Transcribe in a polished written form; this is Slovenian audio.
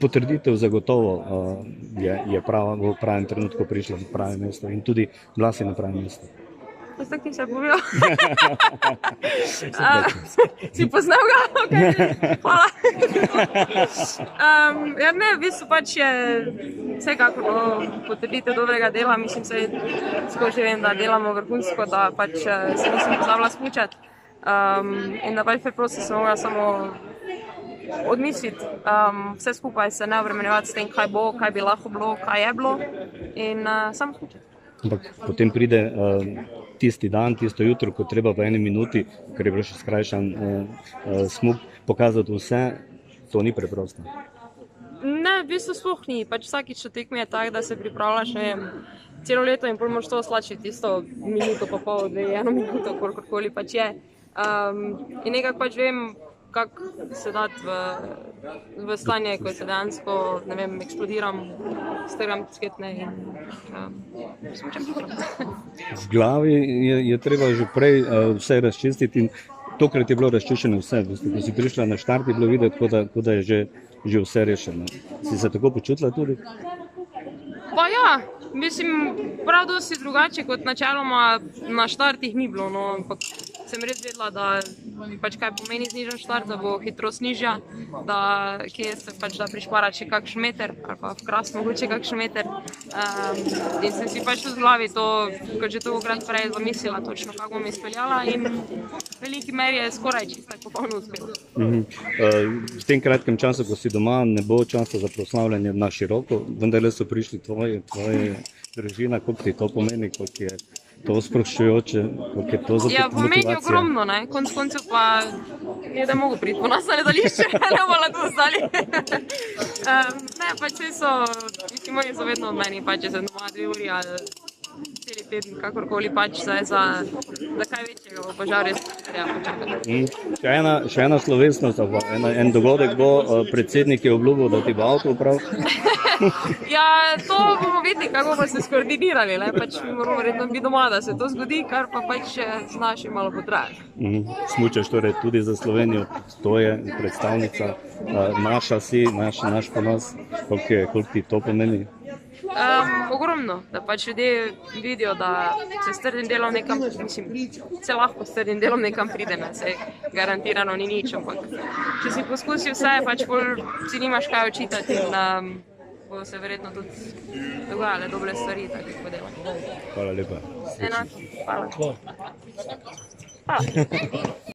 potrditev zagotovo je v pravem trenutku prišla na pravo mesto in tudi bila si na pravem mestu. Jaz tak nisem povedal. Si poznal ga? Okay. Hvala. Ja ne, v bistvu pač je vsekakor potrditev dobrega dela. Mislim, se skozi vem, da delamo vrhunsko, da pač se nisem pozabila smučati. In da pač preprosto sem mogla samo odmisliti vse skupaj, se ne obremenjevati s tem, kaj bo, kaj bi lahko bilo, kaj je bilo in samo smučati. Ampak potem pride tisti dan, tisto jutro, ko treba v eni minuti, ker je bilo še skrajšan smuk, pokazati vse, to ni preprosto. Ne, v bistvu sploh ni. Pač vsakič tekme je tak, da se pripravljaš, ne vem, celo leto in potem moraš to slačiti tisto minuto pa pol, eno minuto, kolikor pač je. In nekako pač vem, kako se dati v stanje, ko se dejansko, ne vem, eksplodiram, strgam sketne in smučam hitro. V glavi je treba že prej vse razčistiti in tokrat je bilo razčiščeno vse. Ko si prišla na štart, je bilo videti, kot da je že vse rešeno. Si se tako počutila tudi? Pa ja, mislim, prav dosti drugače kot načeloma na štartih ni bilo, no, ampak sem res vedela, da pač kaj pomeni znižen štart, da bo hitrost nižja, da kje se pač da prišparati še kakšen meter, ali pa v Kras mogoče kakšen meter. In sem si pač v glavi to, kot že tolikokrat prej zamislila, točno kako bom izpeljala in v veliki meri je skoraj čisto popolno uspelo. V tem kratkem času, ko si doma, ne bo časa za proslavljanje na široko, vendarle so prišli tvoje družina, koliko ti to pomeni, koliko je to sproščujoče, koliko je to za motivacijo? Ja, pomeni ogromno, ne, konec koncev pa je da mogo priti po nas na letališče, ne bomo tu ostali. Ne, pač vse so, mislim, oni so vedno od meni, pač če sem doma 2 uri ali celi teden, kakorkoli pač, za kaj večjega bo požar res treba počakati. Še ena slovesnost, en dogodek bo, predsednik je obljubil, da ti bo avto upravil. Ja, to bomo videli, kako bomo se skoordinirali, ne, pač mi moramo verjetno biti doma, da se to zgodi, kar pa pač z našim malo potraja. Smučaš torej tudi za Slovenijo, to je predstavnica, naša si, naš ponos, koliko ti to pomeni? Ogromno, da pač ljudje vidijo, da se s trdim delom nekam, mislim, se lahko s trdim delom nekam pride, ne, se garantirano ni nič, ampak če si poskusil vse, pač bolj si nimaš kaj očitati in bo se verjetno tudi dogajale dobre stvari, tako kot delamo. Hvala lepa. Enako, hvala. Hvala.